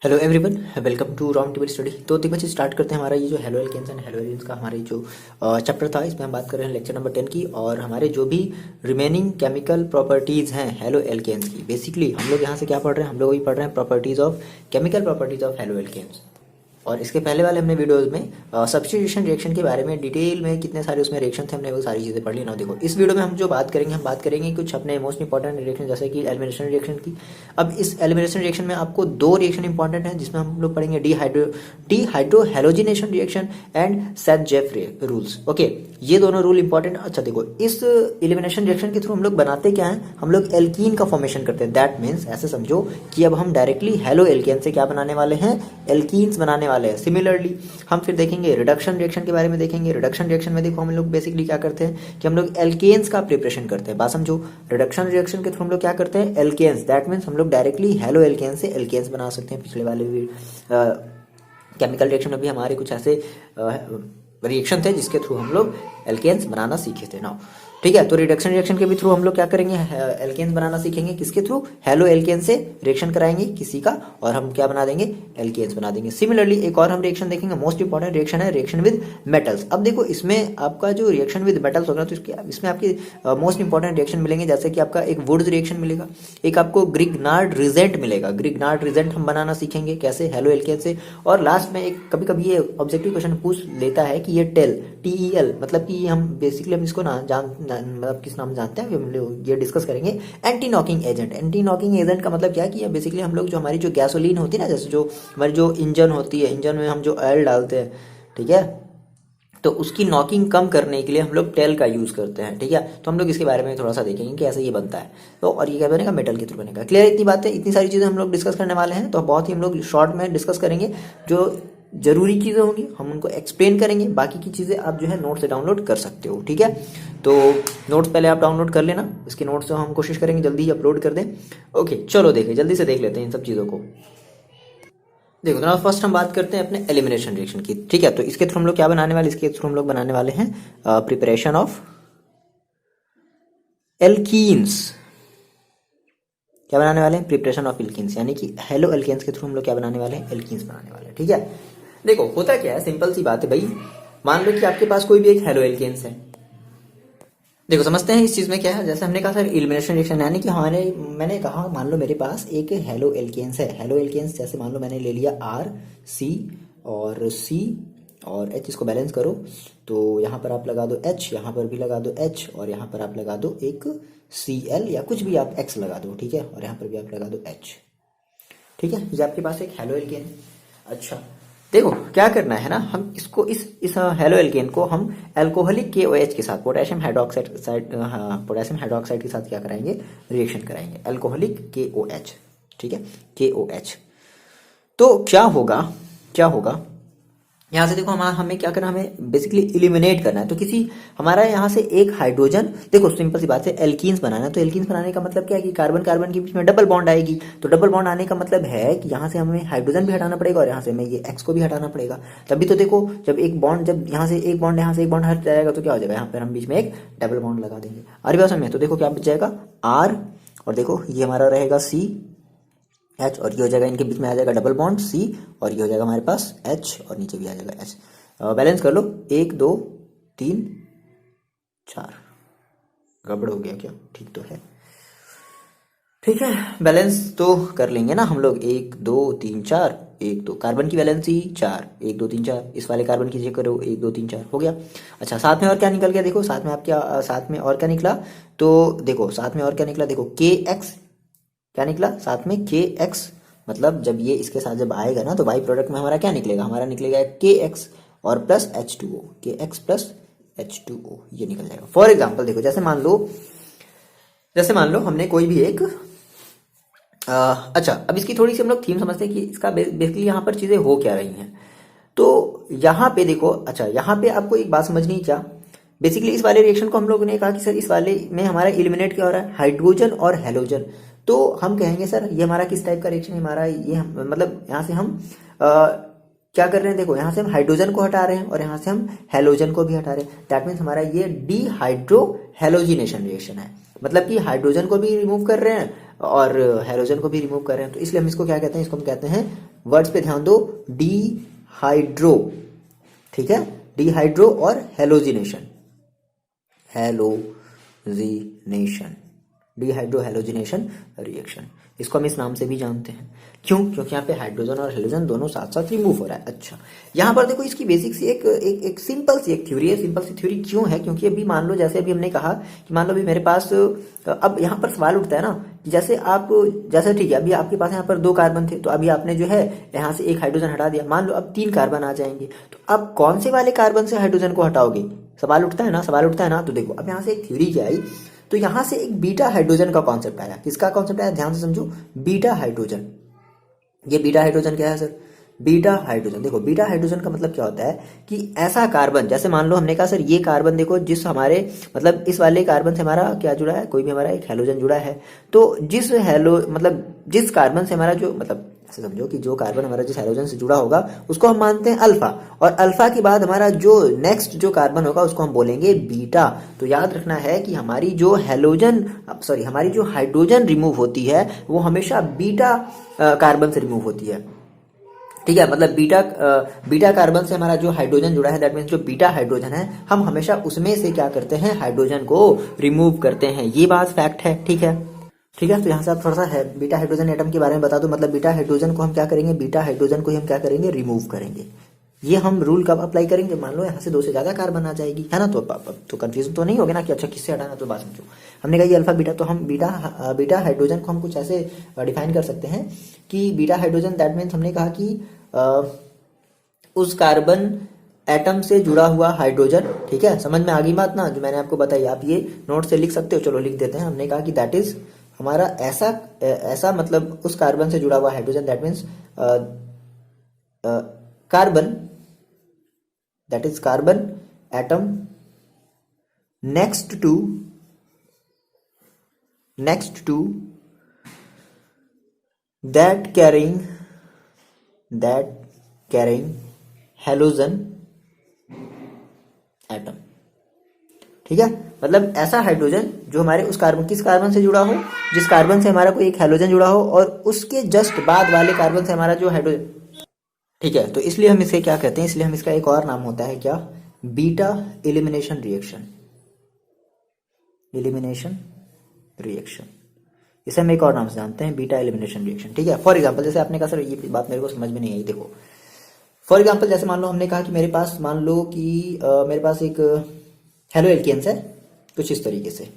Hello everyone, welcome to round table study. तो देखो बच्चे स्टार्ट करते हैं हमारा ये जो haloalkanes and haloalkanes का हमारे जो चैप्टर था, इसमें हम बात कर रहे हैं लेक्चर नंबर 10 की। और हमारे जो भी रिमेनिंग केमिकल प्रॉपर्टीज़ हैं हेलो एल्केन्स की, बेसिकली हम लोग यहाँ से क्या पढ़ रहे हैं, हम लोग वही पढ़ रहे हैं properties of chemical properties of haloalkanes. और इसके पहले वाले हमने वीडियोस में सब्स्टिट्यूशन रिएक्शन के बारे में डिटेल में कितने सारे उसमें रिएक्शन थे, हमने वो सारी चीज़ें पढ़ ली ना। देखो इस वीडियो में हम जो बात करेंगे, हम बात करेंगे कुछ अपने मोस्ट इंपॉर्टेंट रिएक्शन जैसे कि एलिमिनेशन रिएक्शन की। अब इस एलिमिनेशन रिएक्शन में आपको दो रिएक्शन इंपॉर्टेंट हैं, जिसमें हम लोग पढ़ेंगे D hydro halogenation reaction and set-Jeff rules. Okay, ये दोनों रूल इंपॉर्टेंट। अच्छा देखो, इस एलिमिनेशन रिएक्शन के थ्रू हम लोग बनाते क्या हैं, हम लोग एल्कीन का फॉर्मेशन करते हैं। दैट मीन्स ऐसे समझो कि अब हम डायरेक्टली हेलो एल्केन से क्या बनाने वाले हैं, एल्कीन्स बनाने वाले हैं। सिमिलरली हम फिर देखेंगे रिडक्शन रिएक्शन के बारे में देखेंगे। रिडक्शन रिएक्शन में देखो हम लोग बेसिकली क्या करते हैं कि हम लोग एल्केन्स का प्रिपरेशन करते हैं। बात समझो, रिडक्शन रिएक्शन के थ्रू हम लोग क्या करते हैं, एल्केन्स। दैट मीन्स हम लोग डायरेक्टली हेलो एल्केन से एल्केन्स बना सकते हैं। पिछले वाले भी केमिकल रिएक्शन में भी हमारे कुछ ऐसे रिएक्शन थे जिसके थ्रू हम लोग एल्केन्स बनाना सीखे थे ना। ठीक है, तो रिडक्शन रिएक्शन के भी थ्रू हम लोग क्या करेंगे, एल्केन्स बनाना सीखेंगे। किसके थ्रू, हेलो एल्केन से रिएक्शन कराएंगे किसी का, और हम क्या बना देंगे, एल्केन्स बना देंगे। सिमिलरली एक और हम रिएक्शन देखेंगे, मोस्ट इंपॉर्टेंट रिएक्शन है रिएक्शन विद मेटल्स। अब देखो इसमें आपका जो रिएक्शन विद मेटल्स होगा, तो इसमें आपके मोस्ट इंपॉर्टेंट रिएक्शन मिलेंगे, जैसे कि आपका एक वुड्स रिएक्शन मिलेगा, एक आपको ग्रिग्नार्ड रिजेंट मिलेगा। ग्रिग्नार्ड रिजेंट हम बनाना सीखेंगे कैसे, हेलो एल्केन से। और लास्ट में एक कभी कभी ये ऑब्जेक्टिव क्वेश्चन पूछ लेता है कि ये TEL मतलब कि हम बेसिकली हम इसको ना मतलब किस नाम जानते हैं, हम लोग ये डिस्कस करेंगे। Anti knocking agent. Anti knocking agent का मतलब क्या है कि बेसिकली हम लोग जो हमारी जो गैसोलीन होती है ना, जैसे जो हमारी जो इंजन होती है, इंजन में हम जो ऑयल डालते हैं, ठीक है, तो उसकी नॉकिंग कम करने के लिए हम लोग टेल का यूज़ करते हैं। ठीक है, तो हम लोग इसके बारे में थोड़ा सा देखेंगे कि ऐसे ये बनता है। तो और ये क्या बनेगा, मेटल के थ्रू बनेगा। क्लियर, इतनी बातें, इतनी सारी चीज़ें हम लोग डिस्कस करने वाले हैं। तो बहुत ही हम लोग शॉर्ट में डिस्कस करेंगे। जो जरूरी चीज़ें होंगी हम उनको एक्सप्लेन करेंगे, बाकी की चीज़ें आप जो है नोट से डाउनलोड कर सकते हो। ठीक है, तो नोट्स पहले आप डाउनलोड कर लेना, इसके नोट्स हम कोशिश करेंगे जल्दी ही अपलोड कर दें। ओके चलो देखें, जल्दी से देख लेते हैं इन सब चीज़ों को। देखो तो फर्स्ट हम बात करते हैं अपने एलिमिनेशन रिएक्शन की। ठीक है, तो इसके थ्रू हम लोग क्या बनाने वाले, इसके थ्रू हम लोग बनाने वाले हैं प्रिपरेशन ऑफ एल्कीन्स। क्या बनाने वाले हैं, प्रिपरेशन ऑफ एल्कीन्स, यानी कि हेलो एल्केन्स के थ्रू हम लोग क्या बनाने वाले हैं, एल्कीन्स बनाने वाले हैं। ठीक है, देखो होता क्या है, सिंपल सी बात है भाई। मान लो कि आपके पास कोई भी एक हेलो एल्केन्स है। देखो समझते हैं इस चीज में क्या है। जैसे हमने कहा सर एलिमिनेशन रिएक्शन, यानी कि हमारे, मैंने कहा मान लो मेरे पास एक हेलो एल्केन्स है। हेलो एल्केन्स जैसे मान लो मैंने ले लिया R, C और C और H, इसको बैलेंस करो तो यहाँ पर आप लगा दो H, यहाँ पर भी लगा दो H, और यहाँ पर आप लगा दो एक Cl या कुछ भी आप X लगा दो। ठीक है, और यहाँ पर भी आप लगा दो H। ठीक है, ये आपके पास एक हेलो एल्केन है। अच्छा देखो क्या करना है ना, हम इसको इस हेलो एल्केन को हम अल्कोहलिक KOH के साथ, पोटेशियम हाइड्रोक्साइड के साथ क्या कराएंगे, रिएक्शन कराएंगे, अल्कोहलिक KOH। ठीक है, KOH। तो क्या होगा यहाँ से देखो, हमें क्या करना, हमें बेसिकली इलिमिनेट करना है। तो किसी हमारा यहाँ से एक हाइड्रोजन, देखो सिंपल सी बात है, एल्कीन्स बनाना है। तो एल्कीन्स बनाने का मतलब क्या है कि कार्बन कार्बन के बीच में डबल बॉन्ड आएगी। तो डबल बॉन्ड आने का मतलब है कि यहाँ से हमें हाइड्रोजन भी हटाना पड़ेगा और यहाँ से हमें ये एक्स को भी हटाना पड़ेगा। तभी तो देखो, जब यहाँ से एक बॉन्ड, यहाँ से एक बॉन्ड हट जाएगा तो क्या हो जाएगा, यहाँ पर हम बीच में एक डबल बॉन्ड लगा देंगे। अरे बात समझे, तो देखो क्या बच जाएगा, R, और देखो ये हमारा रहेगा CH, और ये हो जाएगा, इनके बीच में आ जाएगा डबल बॉन्ड C, और ये हो जाएगा हमारे पास H, और नीचे भी आ जाएगा H। बैलेंस कर लो, 1 2 3 4। गड़बड़ हो गया क्या, ठीक तो है। ठीक है, बैलेंस तो कर लेंगे ना हम लोग, 1 2 3 4, 1 2, कार्बन की वैलेंसी 4, 1 2 3 4, इस वाले कार्बन की चेक करो, 1 2 3 4 हो गया। अच्छा साथ में और क्या निकल गया, देखो साथ में आप क्या, साथ में और क्या निकला, तो देखो साथ में और क्या निकला, देखो KX, क्या निकला साथ में, KX। मतलब जब ये इसके साथ जब आएगा ना, तो बाई प्रोडक्ट में हमारा क्या निकलेगा, हमारा निकलेगा KX और plus H2O, KX plus H2O, ये निकल जाएगा। फॉर एग्जाम्पल देखो, जैसे मान लो हमने कोई भी एक अच्छा, अब इसकी थोड़ी सी हम लोग थीम समझते हैं कि इसका बेसिकली यहाँ पर चीजें हो क्या रही हैं। तो यहाँ पे देखो, अच्छा यहाँ पे आपको एक बात समझनी, क्या बेसिकली इस वाले रिएक्शन को हम लोगों ने कहा कि सर इस वाले में हमारा इलिमिनेट क्या हो रहा है, हाइड्रोजन और हेलोजन। तो हम कहेंगे सर ये हमारा किस टाइप का रिएक्शन है, हमारा ये मतलब यहाँ से हम क्या कर रहे हैं, देखो यहाँ से हम हाइड्रोजन को हटा रहे हैं और यहाँ से हम हेलोजन को भी हटा रहे हैं। दैट मीन्स हमारा ये डिहाइड्रो हेलोजिनेशन रिएक्शन है। मतलब कि हाइड्रोजन को भी रिमूव कर रहे हैं और हेलोजन को भी रिमूव कर रहे हैं। तो इसलिए हम इसको क्या कहते हैं, इसको हम कहते हैं वर्ड्स पे ध्यान दो, डिहाइड्रो, ठीक है, डिहाइड्रो और halogenation, halogenation, dehydro halogenation reaction, इसको हम इस नाम से भी जानते हैं। क्यों? क्योंकि यहाँ पे हाइड्रोजन और हेलोजन दोनों साथ साथ रिमूव हो रहा है। अच्छा, यहाँ पर देखो इसकी बेसिक सी एक सिंपल सी एक थ्योरी है। सिंपल सी थ्योरी क्यों है? क्योंकि अभी मान लो, जैसे अभी हमने कहा कि मान लो अभी मेरे पास, अब यहाँ पर सवाल उठता है ना कि जैसे आप, जैसे ठीक है, अभी आपके पास यहाँ पर 2 कार्बन थे, तो अभी आपने जो है यहाँ से एक हाइड्रोजन हटा दिया, मान लो अब 3 कार्बन आ जाएंगे, तो अब कौन से वाले कार्बन से हाइड्रोजन को हटाओगे? सवाल उठता है ना, सवाल उठता है ना। तो देखो अब यहाँ से एक थ्योरी क्या आई, तो यहां से एक बीटा हाइड्रोजन का कॉन्सेप्ट आया। किसका कॉन्सेप्ट आया? ध्यान से समझो, बीटा हाइड्रोजन। ये बीटा हाइड्रोजन क्या है सर? बीटा हाइड्रोजन, देखो बीटा हाइड्रोजन का मतलब क्या होता है कि ऐसा कार्बन, जैसे मान लो हमने कहा सर ये कार्बन देखो, जिस हमारे मतलब इस वाले कार्बन से हमारा क्या जुड़ा है, कोई भी हमारा एक हेलोजन जुड़ा है, तो जिस हेलो मतलब जिस कार्बन से हमारा जो मतलब ऐसे समझो कि जो कार्बन हमारा जिस हाइड्रोजन से जुड़ा होगा उसको हम मानते हैं अल्फा, और अल्फा के बाद हमारा जो नेक्स्ट जो कार्बन होगा उसको हम बोलेंगे बीटा। तो याद रखना है कि हमारी जो हेलोजन सॉरी हमारी जो हाइड्रोजन रिमूव होती है वो हमेशा बीटा कार्बन से रिमूव होती है, ठीक है। मतलब बीटा कार्बन से हमारा जो हाइड्रोजन जुड़ा है, दैट मीन्स जो बीटा हाइड्रोजन है, हम हमेशा उसमें से क्या करते हैं, हाइड्रोजन को रिमूव करते हैं। ये बात फैक्ट है, ठीक है, ठीक है। तो यहाँ से आप थोड़ा सा है बीटा हाइड्रोजन एटम के बारे में बता दो। मतलब बीटा हाइड्रोजन को हम क्या करेंगे, बीटा हाइड्रोजन को हम क्या करेंगे, रिमूव करेंगे। ये हम रूल कब अप्लाई करेंगे, मान लो यहाँ से 2 से ज्यादा कार्बन आ जाएगी, है ना। तो कंफ्यूजन तो नहीं होगा ना कि अच्छा किससे हटाना, तो बात समझो। हमने कहा ये अल्फा बीटा, तो हम बीटा हाइड्रोजन को हम कुछ ऐसे डिफाइन कर सकते हैं कि बीटा हाइड्रोजन दैट मीन्स हमने कहा कि उस कार्बन एटम से जुड़ा हुआ हाइड्रोजन, ठीक है। समझ में आ गई बात ना, जो मैंने आपको बताई। आप ये नोट से लिख सकते हो, चलो लिख देते हैं। हमने कहा कि दैट इज हमारा ऐसा मतलब उस कार्बन से जुड़ा हुआ hydrogen, that means carbon, that is carbon atom next to that carrying halogen atom, ठीक है। मतलब ऐसा हाइड्रोजन जो हमारे उस कार्बन, किस कार्बन से जुड़ा हो, जिस कार्बन से हमारा कोई एक हेलोजन जुड़ा हो और उसके जस्ट बाद वाले कार्बन से हमारा जो हाइड्रोजन, ठीक है। तो इसलिए हम इसे क्या कहते हैं, इसलिए हम इसका एक और नाम होता है क्या, बीटा एलिमिनेशन रिएक्शन। इसे हम एक और नाम से जानते हैं, बीटा एलिमिनेशन रिएक्शन, ठीक है। फॉर एग्जांपल, जैसे आपने कहा सर ये बात मेरे को समझ में नहीं आई, देखो फॉर एग्जांपल जैसे मान लो हमने कहा कि मेरे पास, मान लो कि मेरे पास एक हेलो एल्केन्स है कुछ इस तरीके से,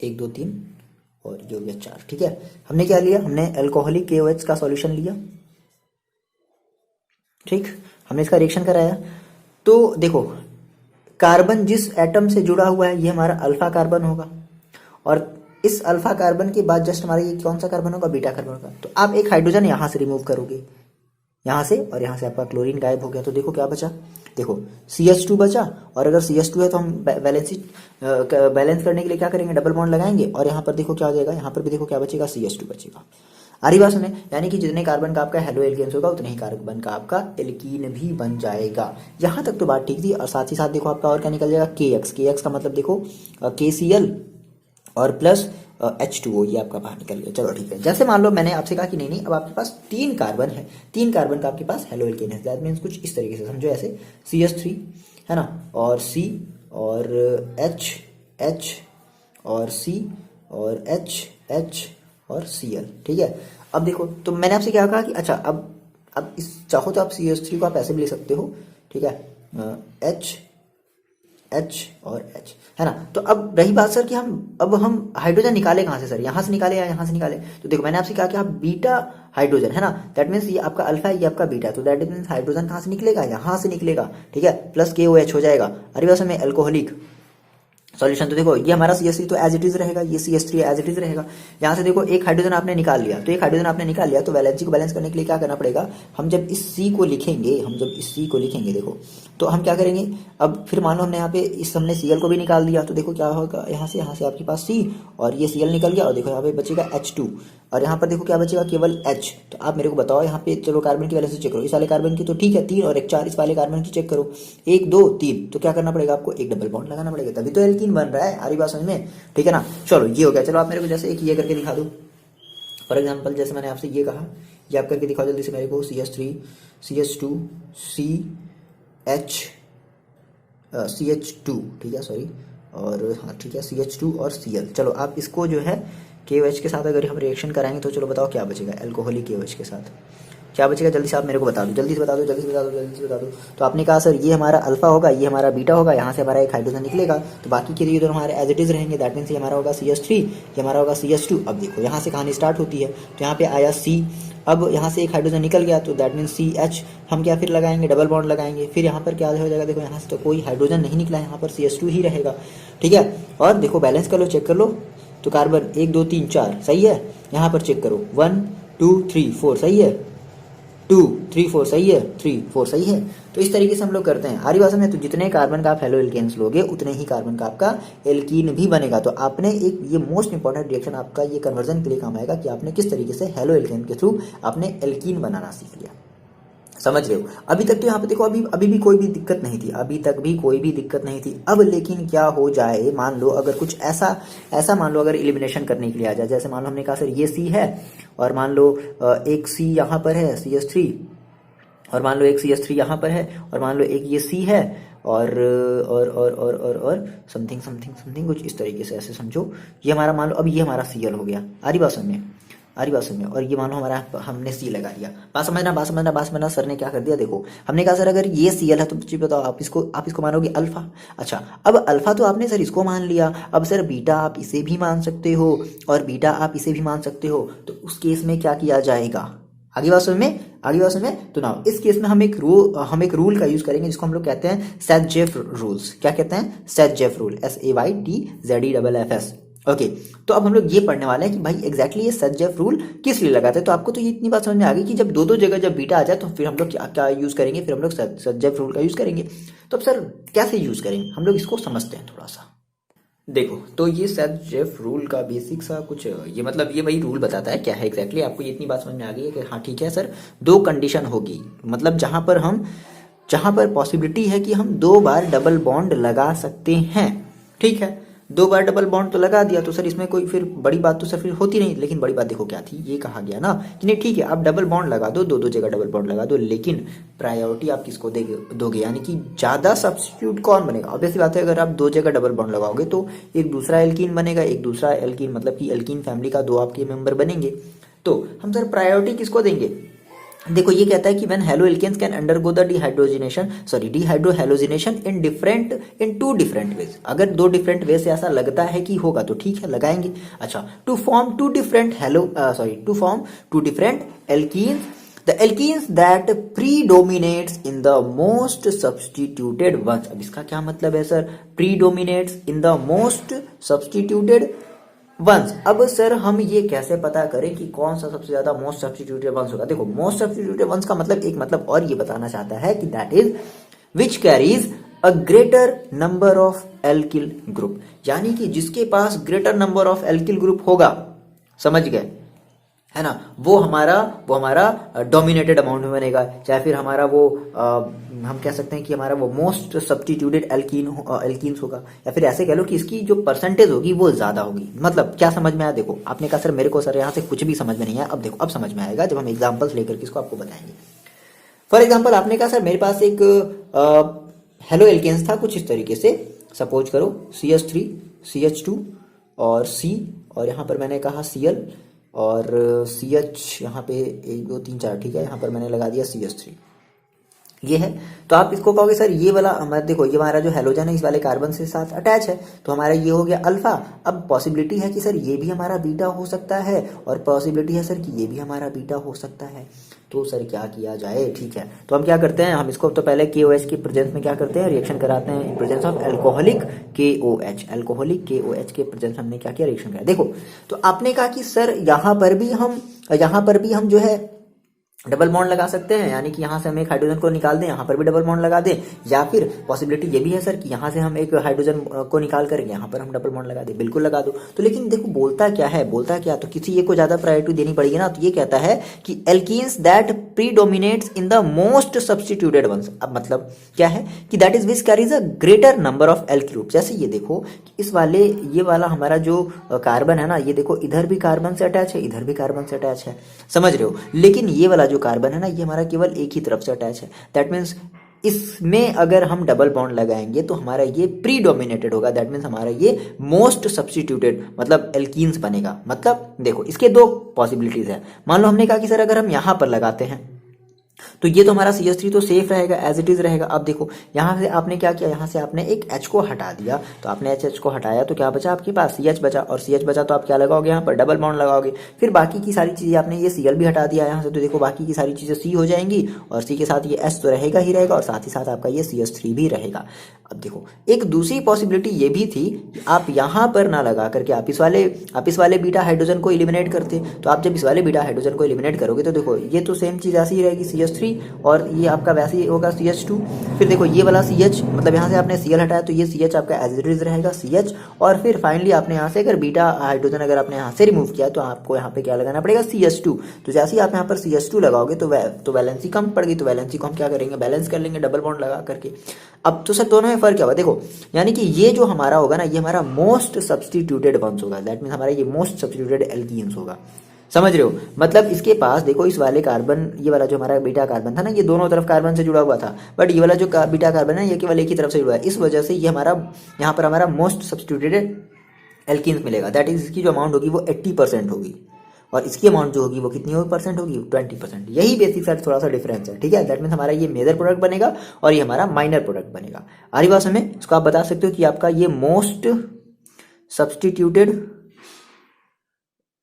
एक 2 3 और ये हो गया 4, ठीक है। हमने क्या लिया, हमने अल्कोहलिक KOH का सॉल्यूशन लिया, ठीक। हमने इसका रिएक्शन कराया। तो देखो कार्बन जिस एटम से जुड़ा हुआ है ये हमारा अल्फा कार्बन होगा, और इस अल्फा कार्बन के बाद जस्ट हमारा ये कौन सा कार्बन होगा, बीटा कार्बन होगा। तो आप एक हाइड्रोजन यहां से रिमूव करोगे, यहां से, और यहां से आपका क्लोरीन गायब हो गया। तो देखो क्या बचा, देखो CH2 बचा, और अगर CH2 है तो हम बैलेंस करने के लिए क्या करेंगे, डबल बॉन्ड लगाएंगे, और यहाँ पर देखो क्या हो जाएगा, यहाँ पर भी देखो क्या बचेगा, CH2 बचेगा। आ रही बात सुने, यानी कि जितने कार्बन का आपका हेलो एल्केन्स होगा उतने ही कार्बन का आपका एल्कीन भी बन जाएगा। यहां तक तो बात ठीक थी। और साथ ही साथ देखो आपका और क्या निकल जाएगा, KX का मतलब देखो KCl और प्लस H2O, ये आपका बाहर निकल गया। चलो ठीक है। जैसे मान लो मैंने आपसे कहा कि नहीं अब आपके पास 3 कार्बन है, 3 कार्बन का आपके पास हेलो एल्केन है, दैट मीन्स कुछ इस तरीके से समझो, ऐसे CH3 है ना, और C और H और C और H और Cl, ठीक है। अब देखो, तो मैंने आपसे क्या कहा कि अच्छा अब इस चाहो तो आप CH3 को आप ऐसे भी ले सकते हो, ठीक है, H और H, है ना। तो अब रही बात सर कि हम हाइड्रोजन निकाले कहाँ से सर, यहाँ से निकाले या यहाँ से निकाले। तो देखो मैंने आपसे कहा कि आप बीटा हाइड्रोजन, है ना, दैट मीन्स ये आपका अल्फा है, ये आपका बीटा, तो दैट मीन्स हाइड्रोजन कहाँ से निकलेगा, यहाँ से निकलेगा, ठीक है, प्लस KOH हो जाएगा। अरे वैसे में अल्कोहलिक सॉल्यूशन, तो देखो ये हमारा CH3 तो एज इट इज रहेगा, ये CH3 एज इट इज रहेगा। यहाँ से देखो एक हाइड्रोजन आपने निकाल लिया, तो एक हाइड्रोजन आपने निकाल लिया, तो वैलेंसी को बैलेंस करने के लिए क्या करना पड़ेगा, हम जब इस C को लिखेंगे, देखो तो हम क्या करेंगे, अब फिर मान लो हमने यहाँ पे हमने Cl को भी निकाल दिया, तो देखो क्या होगा, यहाँ से आपके पास C और ये Cl निकल गया, और देखो यहाँ पे बचेगा H2, और यहाँ पर देखो क्या बचेगा, केवल H। तो आप मेरे को बताओ यहाँ पे, चलो कार्बन की वैलेंसी चेक करो, इस वाले कार्बन की तो ठीक है 3 और 1 4, इस वाले कार्बन की चेक करो 1 2 3, तो क्या करना पड़ेगा आपको, एक डबल बॉन्ड लगाना पड़ेगा, तभी तो एल्कीन बन रहा है। आ रही बात समझ में, ठीक है ना। चलो ये हो गया। चलो आप मेरे को जैसे एक ये करके दिखा दो। फॉर एग्जाम्पल जैसे मैंने आपसे ये कहा, ये आप करके दिखाओ जल्दी से मेरे को। CH3 CH2 CH2, ठीक है, सॉरी, और हाँ ठीक है, CH2 और Cl। चलो आप इसको जो है KOH के साथ अगर हम रिएक्शन कराएंगे तो चलो बताओ क्या बचेगा, एल्कोहलिक KOH के साथ क्या बचेगा, जल्दी से आप मेरे को बता दो, जल्दी से बता दो, जल्दी से बता दो, जल्दी से बता दो। तो आपने कहा सर ये हमारा अल्फा होगा, ये हमारा बीटा होगा, यहाँ से हमारा एक हाइड्रोजन निकलेगा, तो बाकी के ये दोनों हमारे एज इट इज रहेंगे। दैट मीन्स ये हमारा होगा CH3, ये हमारा होगा CH2। अब देखो यहाँ से कहानी स्टार्ट होती है, तो यहाँ पे आया C, अब यहाँ से एक हाइड्रोजन निकल गया, तो दैट मीन्स CH हम क्या फिर लगाएंगे, डबल बॉन्ड लगाएंगे। फिर यहाँ पर क्या हो जाएगा, देखो यहाँ से तो कोई हाइड्रोजन नहीं निकला है, यहाँ पर CH2 ही रहेगा, ठीक है। और देखो बैलेंस कर लो, चेक कर लो, तो कार्बन 1 2 3 4 सही है। यहाँ पर चेक करो 1 2 3 4 सही है, 2 3 4 सही है, 3 4 सही है। तो इस तरीके से हम लोग करते हैं। आरी बात में, तो जितने कार्बन का आप हेलो एल्केन्स लोगे उतने ही कार्बन का आपका एल्कीन भी बनेगा। तो आपने एक ये मोस्ट इंपॉर्टेंट रिएक्शन आपका ये कन्वर्जन के लिए काम आएगा कि आपने किस तरीके से हेलो एल्केन के थ्रू आपने एल्कीन बनाना सीख लिया। समझ रहे हो। अभी तक तो यहाँ पे देखो अभी भी कोई भी दिक्कत नहीं थी, अभी तक भी कोई भी दिक्कत नहीं थी। अब लेकिन क्या हो जाए, मान लो अगर कुछ ऐसा मान लो अगर एलिमिनेशन करने के लिए आ जाए, जैसे मान लो हमने कहा सर ये C है और मान लो एक C यहाँ पर है CH3, और मान लो एक CH3 यहाँ पर है, और मान लो एक ये C है और समथिंग कुछ इस तरीके से, ऐसे समझो ये हमारा मान लो अब ये हमारा Cl हो गया। आ रही बात समझ में, और ये मानो हमारा हमने C लगा दिया। बात समझना सर ने क्या कर दिया, देखो हमने कहा सर अगर ये Cl है तो मुझे बताओ आप इसको मानोगे अल्फा। अच्छा, अब अल्फा तो आपने सर इसको मान लिया, अब सर बीटा आप इसे भी मान सकते हो और बीटा आप इसे भी मान सकते हो। तो उस केस में क्या किया जाएगा, आगे बात समझ में। तो ना इस केस में हम एक रूल का यूज करेंगे जिसको हम लोग कहते हैं सेट-जेफ रूल्स। क्या कहते हैं, सेट-जेफ रूल, SAYTZEFFS। ओके, तो अब हम लोग ये पढ़ने वाले हैं कि भाई एग्जैक्टली ये सेट-जेफ रूल किस लिए लगाते हैं। तो आपको तो ये इतनी बात समझ में आ गई कि जब दो जगह जब बीटा आ जाए तो फिर हम लोग क्या यूज करेंगे, फिर हम लोग सेट-जेफ रूल का यूज करेंगे। तो अब सर कैसे यूज करेंगे, हम लोग इसको समझते हैं थोड़ा सा। देखो, तो ये सेट-जेफ रूल का बेसिक सा कुछ ये मतलब ये वही रूल बताता है क्या है एग्जैक्टली। आपको ये इतनी बात समझ में आ गई है कि हाँ ठीक है सर, 2 कंडीशन होगी, मतलब जहां पर पॉसिबिलिटी है कि हम 2 बार डबल बॉन्ड लगा सकते हैं, ठीक है। 2 बार डबल बॉन्ड तो लगा दिया, तो सर इसमें कोई फिर बड़ी बात तो सर फिर होती नहीं। लेकिन बड़ी बात देखो क्या थी, ये कहा गया ना कि नहीं ठीक है आप डबल बॉन्ड लगा दो, 2 जगह डबल बॉन्ड लगा दो, लेकिन प्रायोरिटी आप किसको दोगे, यानी कि ज्यादा सब्स्टिट्यूट कौन बनेगा। ऑब्वियसली बात है, अगर आप 2 जगह डबल बॉन्ड लगाओगे तो एक दूसरा एल्कीन बनेगा, एक दूसरा एल्कीन, मतलब कि एल्कीन फैमिली का 2 आपके मेंबर बनेंगे। तो हम सर प्रायोरिटी किसको देंगे, देखो ये कहता है कि when haloalkanes can undergo the dehydrohalogenation in 2 different ways. अगर 2 डिफरेंट वे से ऐसा लगता है कि होगा तो ठीक है लगाएंगे। अच्छा, to form 2 different alkenes, the alkenes that predominates in the most substituted ones. अब इसका क्या मतलब है sir, predominates in the most substituted ones. अब सर हम ये कैसे पता करें कि कौन सा सबसे ज्यादा मोस्ट सब्स्टिट्यूटेड वंस होगा। देखो मोस्ट सब्स्टिट्यूटेड वंस का मतलब एक मतलब और ये बताना चाहता है कि that is which carries a greater number of alkyl group, यानी कि जिसके पास greater number of alkyl group होगा, समझ गए है ना, वो हमारा डोमिनेटेड अमाउंट में बनेगा, चाहे फिर हमारा वो हम कह सकते हैं कि हमारा वो मोस्ट सब्स्टिट्यूटेड एल्कीन्स होगा, या फिर ऐसे कह लो कि इसकी जो परसेंटेज होगी वो ज्यादा होगी। मतलब क्या समझ में आया, देखो आपने कहा सर मेरे को सर यहाँ से कुछ भी समझ में नहीं आया, अब देखो अब समझ में आएगा जब हम एग्जाम्पल्स लेकर के इसको आपको बताएंगे। फॉर एग्जाम्पल आपने कहा सर मेरे पास एक हेलो एल्केन्स था कुछ इस तरीके से, सपोज करो CH3 CH2 और C, और यहाँ पर मैंने कहा Cl और CH यहाँ पे 1 2 3 4, ठीक है, यहाँ पर मैंने लगा दिया CH3, ये है। तो आप इसको कहोगे सर ये वाला हमारा देखो ये हमारा जो हेलोजन है इस वाले कार्बन से साथ अटैच है, तो हमारा ये हो गया अल्फा। अब पॉसिबिलिटी है कि सर ये भी हमारा बीटा हो सकता है, और पॉसिबिलिटी है सर कि ये भी हमारा बीटा हो सकता है। तो सर क्या किया जाए, ठीक है, तो हम क्या करते हैं, हम इसको तो पहले KOH की प्रेजेंस में क्या करते हैं, रिएक्शन कराते हैं in presence of alcoholic KOH के प्रेजेंस हमने क्या किया, रिएक्शन कराया। देखो तो आपने कहा कि सर यहाँ पर भी हम जो है डबल बॉन्ड लगा सकते हैं, यानी कि यहाँ से हम एक हाइड्रोजन को निकाल दें, यहाँ पर भी डबल बॉन्ड लगा दें, या फिर पॉसिबिलिटी ये भी है सर कि यहाँ से हम एक हाइड्रोजन को निकाल करके यहाँ पर हम डबल बॉन्ड लगा दें, बिल्कुल लगा दो। तो लेकिन देखो बोलता क्या, तो किसी एक को ज्यादा प्रायोरिटी देनी पड़ेगी ना। तो ये कहता है कि alkenes that predominates in the most substituted ones. अब मतलब क्या है कि that is which carries a greater number of एल्की ग्रुप। जैसे ये देखो कि इस वाले ये वाला हमारा जो कार्बन है ना, ये देखो इधर भी कार्बन से अटैच है, इधर भी कार्बन से अटैच है, समझ रहे हो। लेकिन ये वाला जो कार्बन है ना, ये हमारा केवल एक ही तरफ से अटैच है। दैट मीन्स इसमें अगर हम डबल बॉन्ड लगाएंगे तो हमारा ये प्री डोमिनेटेड होगा। दैट मीन्स हमारा ये मोस्ट सब्स्टिट्यूटेड मतलब एल्कीन्स बनेगा। मतलब देखो इसके दो पॉसिबिलिटीज है। मान लो हमने कहा कि सर अगर हम यहां पर लगाते हैं तो ये तो हमारा CH3 तो सेफ रहेगा, एज इट इज रहेगा। अब देखो यहाँ से आपने क्या किया, यहाँ से आपने एक H को हटा दिया, तो आपने H को हटाया तो क्या बचा आपके पास, CH बचा, और CH बचा तो आप क्या लगाओगे यहाँ पर, डबल बॉन्ड लगाओगे। फिर बाकी की सारी चीजें आपने ये Cl भी हटा दिया यहाँ से, तो देखो बाकी की सारी चीजें C हो जाएंगी, और C के साथ ये H तो रहेगा ही रहेगा, और साथ ही साथ आपका ये CH3 भी रहेगा। अब देखो एक दूसरी पॉसिबिलिटी ये भी थी कि आप यहाँ पर ना लगा करके आप इस वाले बीटा हाइड्रोजन को एलिमिनेट करते। तो आप जब इस वाले बीटा हाइड्रोजन को एलिमिनेट करोगे तो देखो ये तो सेम चीज ऐसी ही रहेगी, CH3, और ये आपका वैसे ही होगा CH2। फिर देखो ये वाला CH, मतलब यहाँ से आपने Cl हटाया तो ये CH आपका एज इट इज रहेगा CH, और फिर फाइनली आपने यहाँ से अगर बीटा हाइड्रोजन अगर आपने यहाँ से रिमूव किया तो आपको यहाँ पे क्या लगाना पड़ेगा, CH2। तो जैसे ही आप यहाँ पर CH2 लगाओगे तो वैलेंसी कम पड़ गई, तो वैलेंसी को हम क्या करेंगे, बैलेंस कर लेंगे डबल बॉन्ड लगा करके। अब तो सर दोनों में फर्क क्या हुआ, देखो यानी कि ये जो हमारा होगा ना, ये हमारा मोस्ट सब्स्टिट्यूटेड वंस होगा। दैट मीन्स हमारा ये मोस्ट सब्स्टिट्यूटेड एल्कीन्स होगा, समझ रहे हो। मतलब इसके पास देखो इस वाले कार्बन, ये वाला जो हमारा बीटा कार्बन था ना, ये दोनों तरफ कार्बन से जुड़ा हुआ था, बट ये वाला जो बीटा कार्बन है ये केवल एक ही तरफ से जुड़ा है। इस वजह से ये हमारा यहाँ पर हमारा मोस्ट सब्स्टिट्यूटेड एल्कीन्स मिलेगा। दैट इज इसकी जो अमाउंट होगी वो 80% होगी, और इसकी अमाउंट जो होगी वो कितनी होगी परसेंट होगी, 20%। यही बेसिक सा थोड़ा सा डिफरेंस है, ठीक है। दैट मीन्स हमारा ये मेजर प्रोडक्ट बनेगा और ये हमारा माइनर प्रोडक्ट बनेगा। आ रही बात समझ में। इसको आप बता सकते हो कि आपका ये मोस्ट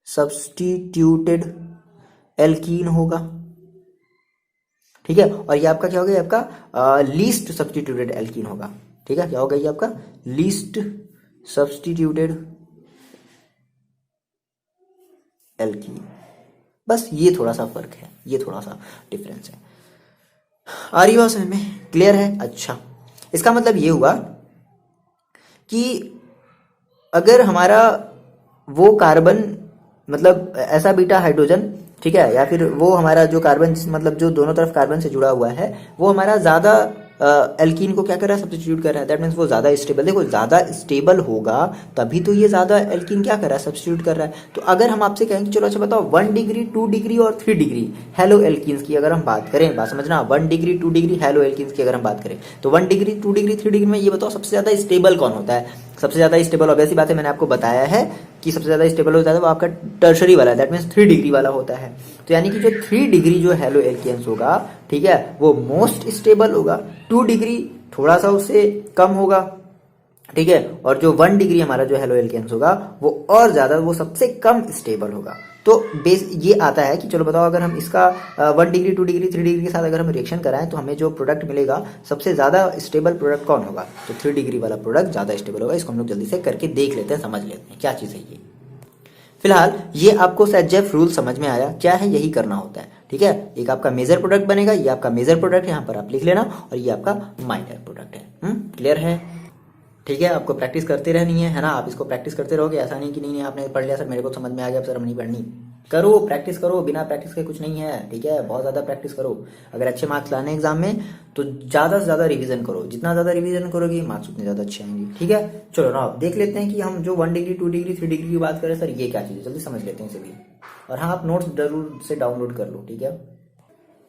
सब्स्टिट्यूटेड एल्कीन होगा, ठीक है। और ये आपका क्या होगा, ये आपका लीस्ट सब्स्टिट्यूटेड एल्कीन होगा, ठीक है। क्या होगा ये आपका लीस्ट सब्स्टिट्यूटेड एल्कीन। बस ये थोड़ा सा फर्क है, ये थोड़ा सा डिफरेंस है। आ रही बात समझ में, क्लियर है। अच्छा, इसका मतलब ये हुआ कि अगर हमारा वो कार्बन मतलब ऐसा बीटा हाइड्रोजन, ठीक है, या फिर वो हमारा जो कार्बन मतलब जो दोनों तरफ कार्बन से जुड़ा हुआ है, वो हमारा ज्यादा एल्कीन को क्या कर रहा है, सब्स्टिट्यूट कर रहा है। दैट मीन्स वो ज्यादा स्टेबल, देखो ज्यादा स्टेबल होगा तभी तो ये ज्यादा एल्कीन क्या कर रहा है, सब्स्टिट्यूट कर रहा है। तो अगर हम आपसे कहें कि चलो अच्छा बताओ 1 डिग्री 2 डिग्री और 3 डिग्री हेलो एल्कीन्स की अगर हम बात करें, बात समझना, 1 डिग्री 2 डिग्री हेलो एल्कीन्स की अगर हम बात करें तो 1 डिग्री 2 डिग्री 3 डिग्री में ये बताओ सबसे ज्यादा स्टेबल कौन होता है। सबसे ज्यादा स्टेबल ऑब्वियस सी बात है, मैंने आपको बताया है कि सबसे ज्यादा स्टेबल होता है वो आपका टर्शरी वाला है, दैट मीन्स 3 डिग्री वाला होता है। तो यानी कि जो 3 डिग्री जो हेलो एल्केन्स होगा, ठीक है, वो मोस्ट स्टेबल होगा। 2 डिग्री थोड़ा सा उससे कम होगा, ठीक है, और जो 1 डिग्री हमारा जो हेलो एल्केन्स होगा वो और ज्यादा, वो सबसे कम स्टेबल होगा। तो बेस ये आता है कि चलो बताओ अगर हम इसका 1 डिग्री 2 डिग्री 3 डिग्री के साथ अगर हम रिएक्शन कराएं तो हमें जो प्रोडक्ट मिलेगा सबसे ज्यादा स्टेबल प्रोडक्ट कौन होगा, तो 3 डिग्री वाला प्रोडक्ट ज्यादा स्टेबल होगा। इसको हम लोग जल्दी से करके देख लेते हैं, समझ लेते हैं क्या चीज है ये। फिलहाल ये आपको सेटजेफ रूल समझ में आया, क्या है, यही करना होता है, ठीक है। एक आपका मेजर प्रोडक्ट बनेगा, ये आपका मेजर प्रोडक्ट है, यहाँ पर आप लिख लेना, और ये आपका माइनर प्रोडक्ट है। क्लियर है, ठीक है। आपको प्रैक्टिस करते रहनी है ना, आप इसको प्रैक्टिस करते रहोगे। ऐसा नहीं कि नहीं आपने पढ़ लिया सर मेरे को समझ में आ गया, अब सर हम नहीं पढ़नी, करो प्रैक्टिस करो, बिना प्रैक्टिस के कुछ नहीं है, ठीक है। बहुत ज्यादा प्रैक्टिस करो, अगर अच्छे मार्क्स लाने एग्जाम में तो ज्यादा से ज्यादा रिवीजन करो, जितना ज्यादा रिवीजन करोगे मार्क्स उतने ज्यादा अच्छे आएंगे, ठीक है। चलो ना आप देख लेते हैं कि हम जो 1 डिग्री 2 डिग्री 3 डिग्री की बात करें सर, ये क्या चीज है, जल्दी समझ लेते हैं इसे भी। और हाँ, आप नोट्स जरूर से डाउनलोड कर लो, ठीक है।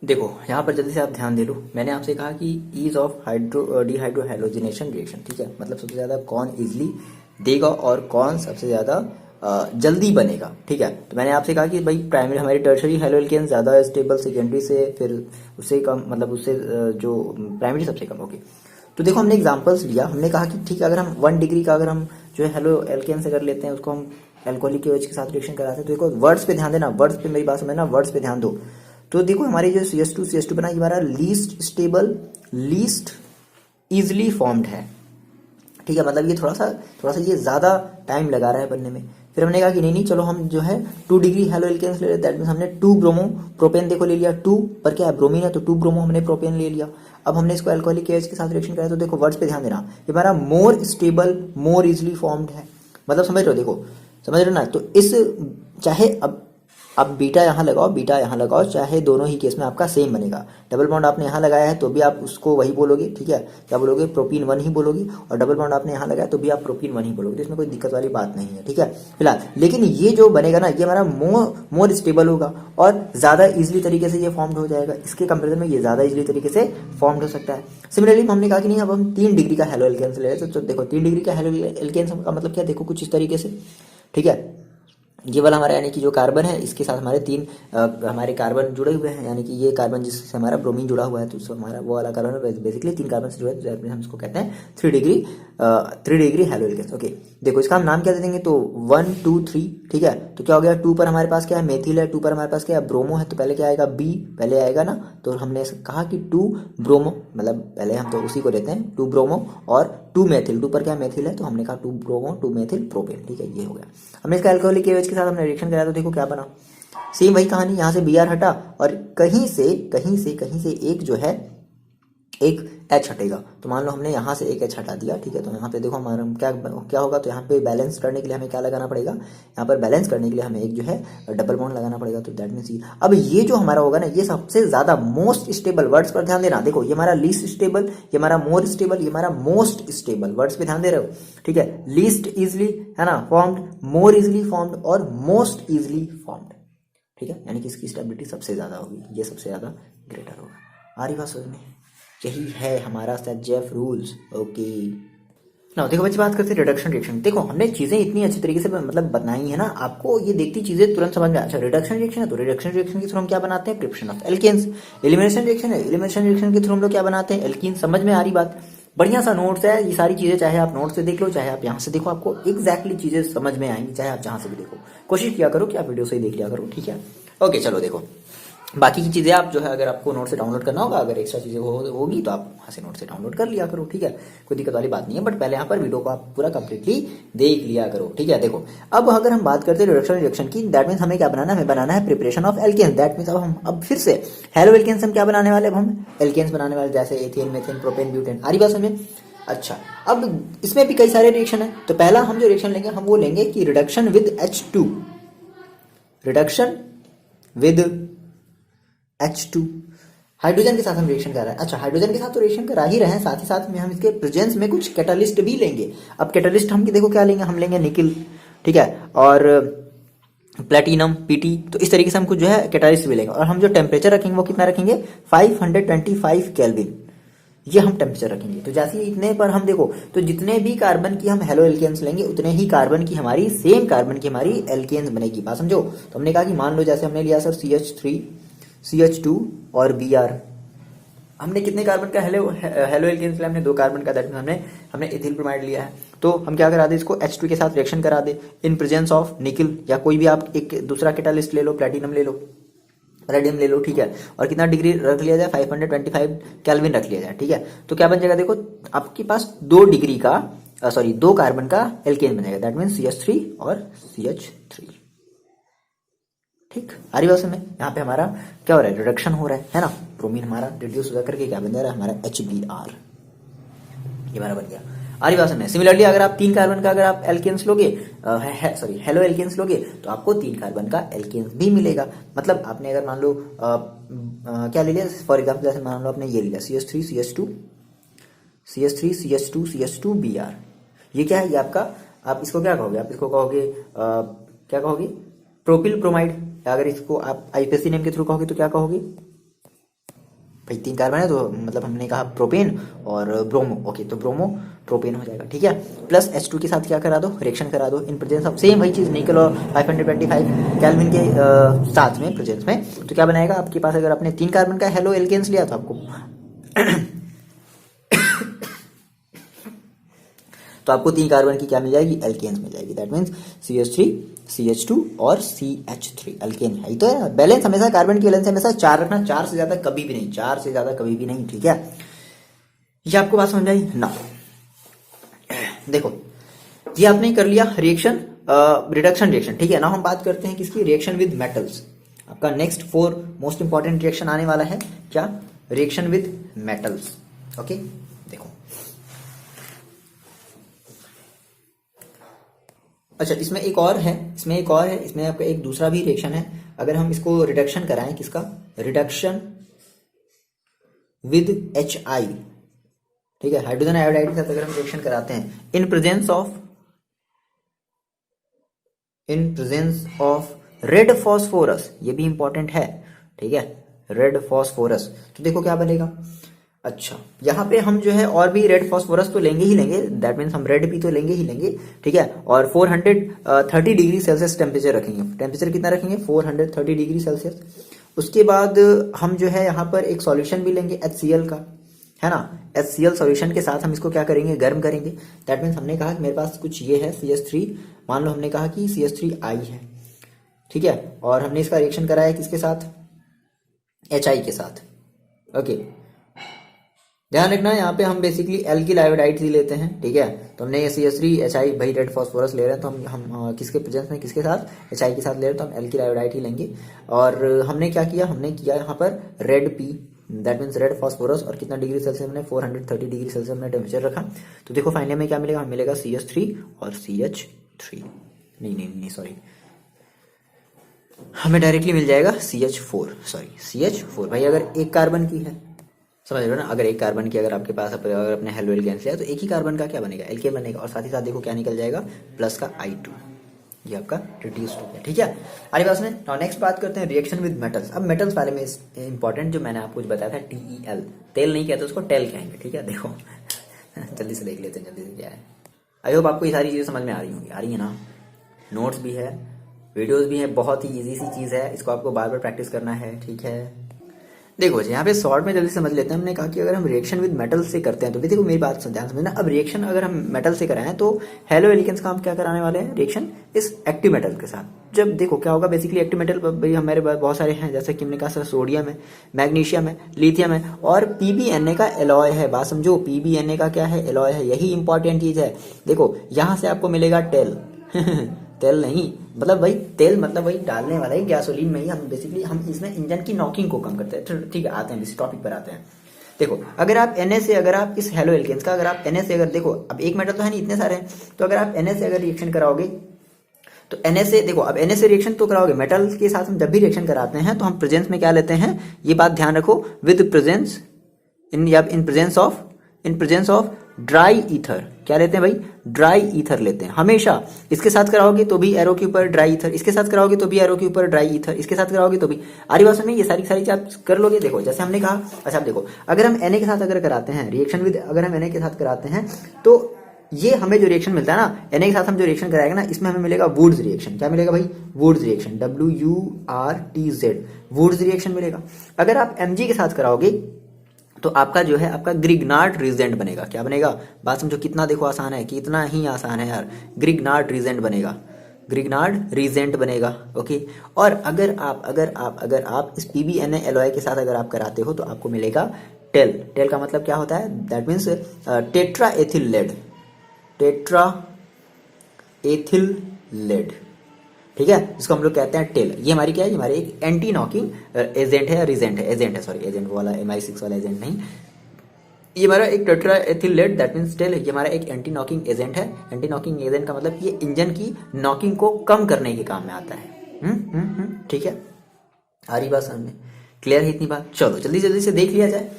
देखो यहाँ पर जल्दी से आप ध्यान दे लो, मैंने आपसे कहा कि ease of dehydrohalogenation reaction, ठीक है, मतलब सबसे ज्यादा कौन इजिली देगा और कौन सबसे ज्यादा जल्दी बनेगा, ठीक है। तो मैंने आपसे कहा कि भाई प्राइमरी हमारी टर्शरी हेलोएल्केन ज्यादा स्टेबल, सेकेंडरी से फिर उससे कम, मतलब उससे जो प्राइमरी सबसे कम होगी। तो देखो हमने एग्जांपल्स लिया, हमने कहा कि ठीक है अगर हम 1 डिग्री का अगर हम जो है हेलोएल्केन से कर लेते हैं, उसको हम एल्कोहलिक OH के साथ रिएक्शन कराते हैं। तो देखो वर्ड्स पे ध्यान देना, वर्ड्स पे मेरी बात समझना, वर्ड्स पे ध्यान दो। तो देखो हमारी जो CH2 बना, ये हमारा least stable, least easily formed है, ठीक है। मतलब ये थोड़ा सा ये ज्यादा टाइम लगा रहा है बनने में। फिर हमने कहा कि नहीं चलो हम जो है 2 डिग्री हेलोएल्केन्स ले लेते हैं। दैट मींस हमने 2 ब्रोमो प्रोपेन देखो ले लिया, 2 पर क्या है ब्रोमीन है, तो 2 ब्रोमो हमने प्रोपेन ले लिया। अब हमने इसको अल्कोहलिक OH के साथ रिएक्शन कराया, तो देखो वर्ड्स पे ध्यान देना, ये हमारा मोर स्टेबल, मोर इजिली फॉर्म्ड है। मतलब समझ रहे हो, देखो समझ रहे हो ना। तो इस चाहे अब अब बीटा यहाँ लगाओ, बीटा यहाँ लगाओ, चाहे दोनों ही केस में आपका सेम बनेगा। डबल बॉन्ड आपने यहाँ लगाया है तो भी आप उसको वही बोलोगे, ठीक है, क्या बोलोगे, प्रोपीन 1 ही बोलोगे। और डबल बॉन्ड आपने यहाँ लगाया तो भी आप प्रोपीन 1 ही बोलोगे, तो इसमें कोई दिक्कत वाली बात नहीं है, ठीक है फिलहाल। लेकिन ये जो बनेगा ना, ये हमारा मोर स्टेबल होगा और ज़्यादा इजिली तरीके से ये फॉर्म्ड हो जाएगा। इसके कंपेरिजन में ये ज़्यादा इजिली तरीके से फॉर्म्ड हो सकता है। सिमिलरली हमने कहा कि नहीं, अब हम 3 डिग्री का हेलो एल्केन्स ले रहे हैं, तो देखो 3 डिग्री का हेलो एल्केन्स का मतलब क्या, देखो कुछ इस तरीके से, ठीक है। ये वाला हमारा यानी कि जो कार्बन है, इसके साथ हमारे 3 हमारे कार्बन जुड़े हुए हैं, यानी कि ये कार्बन जिससे हमारा ब्रोमीन जुड़ा हुआ है, तो उससे हमारा वो वाला कार्बन है, बेसिकली 3 कार्बन से जुड़ा है, तो हम इसको कहते हैं 3 डिग्री हेलो एल्केन्स। ओके, देखो इसका हम नाम क्या दे देंगे, तो 1 2 3, ठीक है। तो क्या हो गया, 2 पर हमारे पास क्या है, मेथिल है, 2 पर हमारे पास क्या है, ब्रोमो है, तो पहले क्या आएगा, बी पहले आएगा ना। तो हमने कहा कि 2 ब्रोमो, मतलब पहले हम तो उसी को लेते हैं 2 ब्रोमो और 2 मेथिल, 2 पर क्या मेथिल है, तो हमने कहा 2 ब्रोमो 2 मेथिल प्रोपेन, ठीक है, ये हो गया। हमने इसका अल्कोहलिक एवरेज के साथ हमने रिएक्शन कराया, तो देखो क्या बना, सेम वही कहानी, यहाँ से Br हटा और कहीं से एक जो है, एक H हटेगा। तो मान लो हमने यहाँ से एक H हटा दिया, ठीक है। तो यहाँ पे देखो हमारा क्या होगा, तो यहाँ पे बैलेंस करने के लिए हमें क्या लगाना पड़ेगा, यहाँ पर बैलेंस करने के लिए हमें एक जो है डबल बॉन्ड लगाना पड़ेगा। तो दैट मीन्स अब ये जो हमारा होगा ना, ये सबसे ज्यादा मोस्ट स्टेबल, वर्ड्स पर ध्यान देना, देखो ये हमारा लीस्ट स्टेबल, ये हमारा मोर स्टेबल, ये हमारा मोस्ट स्टेबल, वर्ड्स पे ध्यान दे रहे हो, ठीक है। लीस्ट इजिली है ना फॉर्म्ड, मोर इजिली फॉर्म्ड और मोस्ट इजिली फॉर्म्ड, ठीक है, यानी कि इसकी स्टेबिलिटी सबसे ज्यादा होगी, ये सबसे ज्यादा ग्रेटर होगा। आ रही बात समझ में, यही है हमारा जेफ रूल्स। ओके ना, देखो बच्चे बात करते हैं रिडक्शन रिएक्शन। देखो हमने चीजें इतनी अच्छी तरीके से मतलब बताई है ना, आपको ये देखती चीजें तुरंत समझ में। अच्छा रिडक्शन रिएक्शन है, तो रिडक्शन रिएक्शन के थ्रू हम क्या बनाते हैं, preparation of alkenes. Elimination reaction है, एलिमिनेशन रिएक्शन के थ्रू हम लोग क्या बनाते हैं, एल्कीन। समझ में आ रही बात, बढ़िया सा नोट्स है ये सारी चीजें, चाहे आप नोट से देख लो, चाहे आप यहाँ से देखो, आपको एग्जैक्टली चीजें समझ में आएंगी, चाहे आप जहां से भी देखो। कोशिश किया करो कि आप वीडियो से ही देख लिया करो, ठीक है। ओके चलो देखो, बाकी की चीजें आप जो है, अगर आपको नोट से डाउनलोड करना होगा, अगर एक्स्ट्रा चीजें होगी तो आप वहां से नोट से डाउनलोड कर लिया करो, ठीक है, कोई दिक्कत वाली बात नहीं है। बट पहले यहाँ पर वीडियो को आप पूरा कंप्लीटली देख लिया करो, ठीक है। देखो अब अगर हम बात करते हैं रिडक्शन रिएक्शन की, दैट मीन्स हमें क्या बनाना है, हमें बनाना है preparation of alkanes. That means अब फिर से हेलो एल्केन्स हम क्या बनाने वाले, अब हम एल्केन्स बनाने वाले, जैसे एथेन, मेथेन, प्रोपेन, ब्यूटेन। आ रही बात समझ। अच्छा अब इसमें भी कई सारे रिएक्शन है, तो पहला हम जो रिएक्शन लेंगे, हम वो लेंगे कि reduction with H2, reduction with H2, hydrogen के साथ हम रिएक्शन कर रहे हैं। अच्छा हाइड्रोजन के साथ तो रिएक्शन करा ही रहे हैं, साथ ही साथ में हम इसके प्रेजेंस में कुछ कैटालिस्ट भी लेंगे। अब कैटालिस्ट हम देखो क्या लेंगे, हम लेंगे निकिल, ठीक है, और प्लेटिनम, पीटी। तो इस तरीके से हम कुछ जो है कैटालिस्ट भी लेंगे। और हम जो टेम्परेचर रखेंगे वो कितना रखेंगे, 525 केल्विन, ये हम टेम्परेचर रखेंगे। तो जैसे इतने पर हम देखो, तो जितने भी कार्बन की हम हेलो एल्केन्स लेंगे, उतने ही कार्बन की हमारी, सेम कार्बन की हमारी एल्केन्स बनेगी। बात समझो। तो हमने कहा कि मान लो जैसे हमने लिया सर CH3, CH2 और Br, हमने कितने कार्बन का हेलो एल्केन्स लिया, हमने 2 कार्बन का, दैट हमने इथिल ब्रोमाइड लिया है। तो हम क्या करा दे, इसको H2 के साथ रिएक्शन करा दे इन प्रेजेंस ऑफ निकिल, या कोई भी आप एक दूसरा कैटालिस्ट ले लो, प्लेटिनम ले लो, रेडियम ले लो, ठीक है। और कितना डिग्री रख लिया जाए, 525 केल्विन रख लिया जाए, ठीक है। तो क्या बन जाएगा, देखो आपके पास 2 डिग्री का 2 कार्बन का एल्केन बनेगा, दैट मीन CH3 और CH3, ठीक। आ रही बात में, यहाँ पे हमारा क्या हो रहा है, रिडक्शन हो रहा है ना। ब्रोमीन हमारा रिड्यूस हो करके क्या बन जा रहा है, हमारा HBr, ये हमारा बन गया। आ रही बात में। सिमिलरली अगर आप 3 कार्बन का अगर आप एल्केन्स लोगे, हेलो एल्केन्स लोगे, तो आपको 3 कार्बन का एल्केन्स भी मिलेगा। मतलब आपने अगर मान लो क्या ले लिया, फॉर एग्जाम्पल जैसे मान लो आपने ये लिया CH3 CH2 CH2 Br, ये क्या है, ये आपका, आप इसको क्या कहोगे, आप इसको कहोगे क्या कहोगे, प्रोपिल ब्रोमाइड। अगर इसको आप IUPAC नेम के थ्रू कहोगे तो क्या कहोगे भाई, 3 कार्बन है तो मतलब हमने कहा प्रोपेन और ब्रोमो, ओके, तो ब्रोमो प्रोपेन हो जाएगा, ठीक है। प्लस H2 के साथ क्या करा दो, रिएक्शन करा दो इन प्रेजेंस ऑफ, सेम वही चीज, निकल और 525 केल्विन के साथ में प्रेजेंस में। तो क्या बनाएगा आपके पास, अगर आपने 3 कार्बन का हेलो एल्केन्स लिया तो आपको तो आपको 3 कार्बन की क्या मिल जाएगी, एल्केन्स मिल जाएगी। दैट मीन्स CH3 CH2 और CH3 एल्केन है। तो है बैलेंस हमेशा, कार्बन की बैलेंस हमेशा 4 रखना, 4 से ज्यादा कभी भी नहीं, 4 से ज्यादा कभी भी नहीं, ठीक है। ये आपको बात समझ आई ना। देखो ये आपने कर लिया रिएक्शन, रिडक्शन रिएक्शन, ठीक है ना। हम बात करते हैं किसकी, रिएक्शन विद मेटल्स। आपका नेक्स्ट 4 मोस्ट इंपॉर्टेंट रिएक्शन आने वाला है, क्या, रिएक्शन विद मेटल्स। ओके देखो अच्छा, इसमें एक और है, इसमें आपका एक दूसरा भी रिएक्शन है। अगर हम इसको रिडक्शन कराएं, किसका रिडक्शन विद HI, ठीक है, हाइड्रोजन आयोडाइड के साथ अगर हम रिएक्शन कराते हैं in presence of red phosphorus, ये भी इंपॉर्टेंट है, ठीक है, रेड फॉस्फोरस, तो देखो क्या बनेगा। अच्छा, यहाँ पे हम जो है और भी रेड फॉस्फोरस तो लेंगे ही लेंगे, दैट मीन्स हम रेड भी तो लेंगे ही लेंगे, ठीक है, और 430 डिग्री सेल्सियस टेम्परेचर रखेंगे। टेम्परेचर कितना रखेंगे? 430 डिग्री सेल्सियस। उसके बाद हम जो है यहाँ पर एक सॉल्यूशन भी लेंगे HCl का, है ना। HCl सॉल्यूशन के साथ हम इसको क्या करेंगे? गर्म करेंगे। दैट मीन्स हमने कहा कि मेरे पास कुछ ये है CH3, मान लो हमने कहा कि CH3I है, ठीक है, और हमने इसका रिएक्शन कराया किसके साथ? HI के साथ। ओके, ध्यान रखना यहाँ पे हम बेसिकली एल्किल आयोडाइड ही लेते हैं, ठीक है। तो हमने CH3HI, भाई रेड फॉस्फोरस ले रहे हैं, तो हम किसके प्रेजेंस में, किसके साथ? HI के साथ ले रहे हैं, तो हम एल्किल आयोडाइड ही लेंगे। और हमने क्या किया? हमने किया यहाँ पर red P, that means red phosphorus, और कितना डिग्री सेल्सियस हमने? 430 डिग्री सेल्सियस हमने टेम्परेचर रखा। तो देखो फाइनल में क्या मिलेगा? हमें मिलेगा CH3 और CH3, नहीं सॉरी, हमें डायरेक्टली मिल जाएगा CH4 भाई। अगर एक कार्बन की है, समझ रहे हो ना, अगर एक कार्बन की अगर आपके पास अगर अपने हेलो एल्केन्स लिया तो एक ही कार्बन का क्या बनेगा? एल्केन बनेगा, और साथ ही साथ देखो क्या निकल जाएगा? प्लस का I2, ये आपका रिड्यूस्ड हो गया, ठीक है। आगे बात सुने, नाउ नेक्स्ट बात करते हैं रिएक्शन विद मेटल्स। अब मेटल्स वाले में इंपॉर्टेंट जो मैंने आपको बताया था TEL, तेल नहीं कहते उसको, टेल कहेंगे, ठीक है। देखो जल्दी से देख लेते हैं, जल्दी से क्या है। आई होप आपको ये सारी चीजें समझ में आ रही होंगी, आ रही है ना। नोट्स भी है, वीडियोस भी है, बहुत ही इजी सी चीज है, इसको आपको बार बार प्रैक्टिस करना है, ठीक है। देखो जी, यहाँ पे शॉर्ट में जल्दी समझ लेते हैं। हमने कहा कि अगर हम रिएक्शन विद मेटल से करते हैं तो भी देखो मेरी बात ध्यान समझना। अब रिएक्शन अगर हम मेटल से कराएं तो हेलो एलिकेंस का हम क्या कराने वाले हैं? रिएक्शन इस एक्टिव मेटल के साथ। जब देखो क्या होगा, बेसिकली एक्टिव मेटल भाई हमारे पास बहुत सारे हैं, जैसे कि हमने कहा सोडियम है, मैग्नीशियम है, लिथियम है, और PbNa का एलॉय है। बात समझो, PbNa का क्या है? एलॉय है, यही इंपॉर्टेंट चीज है। देखो यहाँ से आपको मिलेगा टेल तेल नहीं, मतलब वही तेल, मतलब वही डालने वाला है गैसोलीन में ही। हम बेसिकली हम इसमें इंजन की नॉकिंग को कम करते हैं, ठीक है। आते हैं इस टॉपिक पर आते हैं। देखो अगर आप Na से, अगर आप इस हेलो एल्केन्स का अगर आप Na से, अगर देखो अब एक मेटल तो है नहीं, इतने सारे हैं, तो अगर आप Na से अगर रिएक्शन कराओगे तो Na से, देखो अब Na से रिएक्शन तो कराओगे, मेटल के साथ हम जब भी रिएक्शन कराते हैं तो हम प्रेजेंस में क्या लेते हैं? ये बात ध्यान रखो, with presence in presence of dry ether. क्या लेते हैं भाई? ड्राई ईथर लेते हैं हमेशा। इसके साथ कराओगे तो भी एरो के ऊपर ड्राई ईथर, इसके साथ कराओगे तो भी एरो के ऊपर ड्राई ईथर, इसके साथ कराओगे तो भी। आरी बात में ये सारी चीज आप कर लोगे। देखो जैसे हमने कहा, अच्छा देखो अगर हम Na के साथ अगर कराते हैं रिएक्शन विद, अगर हम Na के साथ कराते हैं तो ये हमें जो रिएक्शन मिलता है ना, Na के साथ हम जो रिएक्शन कराएंगे ना, इसमें हमें मिलेगा वुड्स रिएक्शन। क्या मिलेगा भाई? Wurtz reaction, WURTZ, Wurtz reaction मिलेगा। अगर आप Mg के साथ कराओगे तो आपका जो है आपका ग्रिग्नार्ड रीजेंट बनेगा। क्या बनेगा? बात समझो, कितना देखो आसान है, कितना ही आसान है यार। ग्रिग्नार्ड रीजेंट बनेगा, ग्रिग्नार्ड रीजेंट बनेगा, ओके। और अगर आप इस PbNa एलॉय के साथ अगर आप कराते हो तो आपको मिलेगा टेल। टेल का मतलब क्या होता है? That means tetraethyl lead, ठीक है, जिसको हम लोग कहते हैं टेल। ये हमारी क्या है? ये हमारी एक एंटी नॉकिंग एजेंट है, एजेंट वाला MI6 वाला एजेंट नहीं, ये हमारा एक tetraethyl lead, that means TEL, ये हमारा एक एंटी नॉकिंग एजेंट है। एंटी नॉकिंग एजेंट का मतलब ये इंजन की नॉकिंग को कम करने के काम में आता है। ठीक है, आ रही बात सामने? क्लियर है इतनी बात? चलो जल्दी से देख लिया जाए,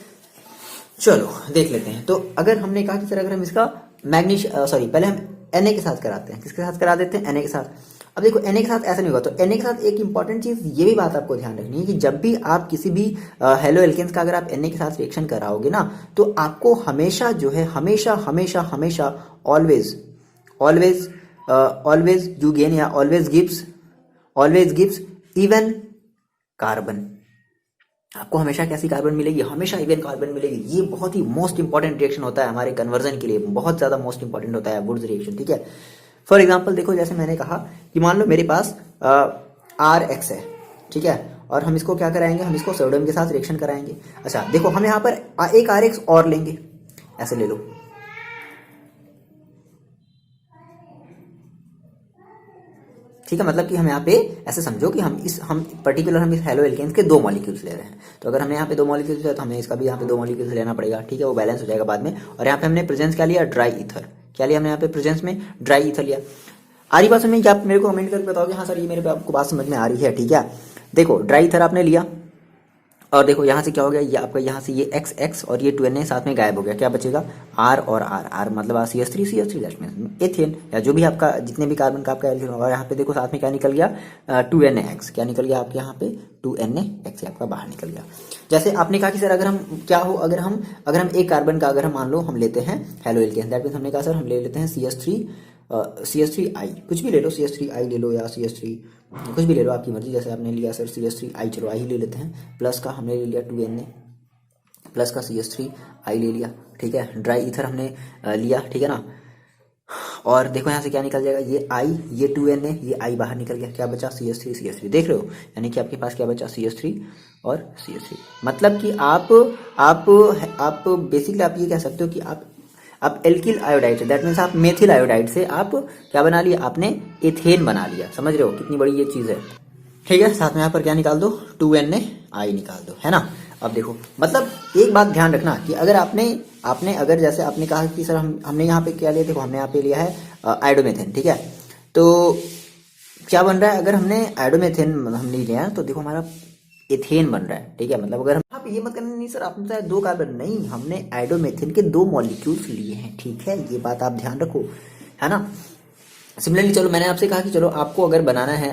चलो देख लेते हैं। तो अगर हमने कहा कि सर अगर हम इसका पहले हम Na के साथ कराते हैं, किसके साथ करा देते हैं? Na के साथ। अब देखो Na के साथ ऐसा नहीं होगा, तो Na के साथ एक इंपॉर्टेंट चीज ये भी बात आपको ध्यान रखनी है कि जब भी आप किसी भी हेलो एल्केन्स का अगर आप Na के साथ रिएक्शन कराओगे ना, तो आपको हमेशा जो है हमेशा ऑलवेज यू गेन या ऑलवेज गिव्स इवन कार्बन। आपको हमेशा कैसी कार्बन मिलेगी? हमेशा इवन कार्बन मिलेगी। ये बहुत ही मोस्ट इंपॉर्टेंट रिएक्शन होता है हमारे कन्वर्जन के लिए, बहुत ज्यादा मोस्ट इंपॉर्टेंट होता है वुड्स रिएक्शन, ठीक है। फॉर एग्जाम्पल देखो, जैसे मैंने कहा कि मान लो मेरे पास RX है, ठीक है, और हम इसको क्या कराएंगे? हम इसको सोडियम के साथ रिएक्शन कराएंगे। अच्छा देखो, हम यहाँ पर एक RX और लेंगे, ऐसे ले लो, ठीक है। मतलब कि हम यहाँ पे ऐसे समझो कि हम इस हेलो एल्केन्स के 2 मॉलिक्यूल्स ले रहे हैं। तो अगर हमें यहाँ पे 2 मॉलिक्यूल्स है तो हमें इसका भी यहाँ पे 2 मॉलिक्यूल्स लेना पड़ेगा, ठीक है, वो बैलेंस हो जाएगा बाद में। और यहाँ पे हमने प्रेजेंस क्या लिया? Dry ether. क्या लिया हमने यहाँ पे? प्रेजेंस में ड्राई ईथर लिया। आ रही बात समझ में? क्या आप मेरे को कमेंट करके बताओगे हाँ सर ये मेरे पे आपको बात समझ में आ रही है, ठीक है। देखो ड्राई ईथर आपने लिया और देखो यहाँ से क्या हो गया, ये आपका यहाँ से ये एक्स एक्स और ये 2Na साथ में गायब हो गया, क्या बचेगा आर और आर, आर मतलब CH3 दैट मींस एथेन, या जो भी आपका जितने भी कार्बन का आपका एल्केन होगा। यहाँ पे देखो साथ में क्या निकल गया 2NaX, क्या निकल गया आपके यहाँ पे 2NaX आपका बाहर निकल गया। जैसे आपने कहा कि सर अगर हम क्या हो, अगर हम एक कार्बन का अगर हम मान लो हम लेते हैं हेलो एल्केन, दैट मीन्स हमने कहा सर हम ले लेते हैं CH3I, कुछ भी ले लो, CH3I ले लो या CH3 कुछ भी ले लो आपकी मर्जी। जैसे आपने लिया सर CH3I, चलो आई ले लेते हैं, प्लस का हमने ले लिया 2Na प्लस का CH3I ले लिया, ठीक है। ड्राई ईथर हमने लिया, ठीक है ना। और देखो यहाँ से क्या निकल जाएगा, ये I ये 2Na ये I बाहर निकल गया, क्या बचा CH3 देख रहे हो, यानी कि आपके पास क्या बचा CH3 और CH3। मतलब कि आप बेसिकली आप ये कह सकते हो कि आप एल्किल आयोडाइड से, दैट मीन्स आप मेथिल आयोडाइड से आप क्या बना लिया, आपने एथेन बना लिया। समझ रहे हो कितनी बड़ी ये चीज़ है, ठीक है। साथ में यहाँ पर क्या निकाल दो 2NaI निकाल दो, है ना। अब देखो मतलब एक बात ध्यान रखना कि अगर आपने अगर जैसे आपने कहा कि सर हमने यहाँ पे क्या लिया, देखो हमने यहाँ पे लिया है आयोडोमेथेन, ठीक है। तो क्या बन रहा है, अगर हमने आयोडोमेथेन हमने लिया है तो देखो हमारा एथेन बन रहा है, ठीक है। मतलब अगर हम आप ये मत करना नहीं सर आपने बताया 2 कार्बन, नहीं, हमने आयोडोमेथेन के 2 मॉलिक्यूल्स लिए हैं, ठीक है। ये बात आप ध्यान रखो, है ना। सिमिलरली चलो मैंने आपसे कहा कि चलो आपको अगर बनाना है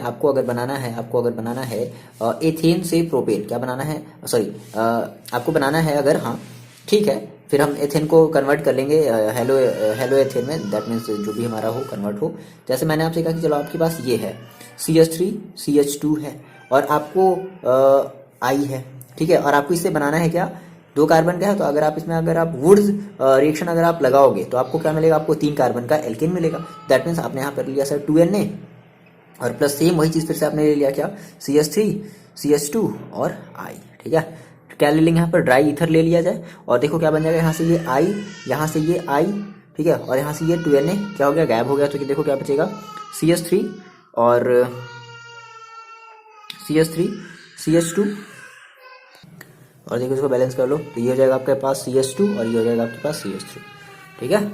एथेन से प्रोपेन, क्या बनाना है, सॉरी आपको बनाना है अगर, हाँ ठीक है, फिर हम एथेन को कन्वर्ट कर लेंगे हेलो एथेन में, दैट मीन्स जो भी हमारा हो कन्वर्ट हो। जैसे मैंने आपसे कहा कि चलो आपके पास ये है CH3 CH2 है और आपको I है, ठीक है। और आपको इससे बनाना है क्या, 2 कार्बन का है, तो अगर आप इसमें अगर आप वुड्स रिएक्शन अगर आप लगाओगे तो आपको क्या मिलेगा, आपको 3 कार्बन का एल्केन मिलेगा। दैट मीन्स आपने यहाँ पर लिया सर 2Na और प्लस सेम वही चीज़ फिर से आपने ले लिया क्या CH3 CH2 और I, ठीक है। क्या ले लेंगे यहाँ पर, ड्राई ईथर ले लिया जाए और देखो क्या बन जाएगा, यहाँ से ये I, यहाँ से ये I, ठीक है, और यहाँ से ये 2Na क्या हो गया, गायब हो गया। तो देखो क्या बचेगा CH3 और CH3 CH2 और देखो इसको बैलेंस कर लो तो ये हो जाएगा आपके पास CH2 और ये हो जाएगा आपके पास CH3, ठीक है।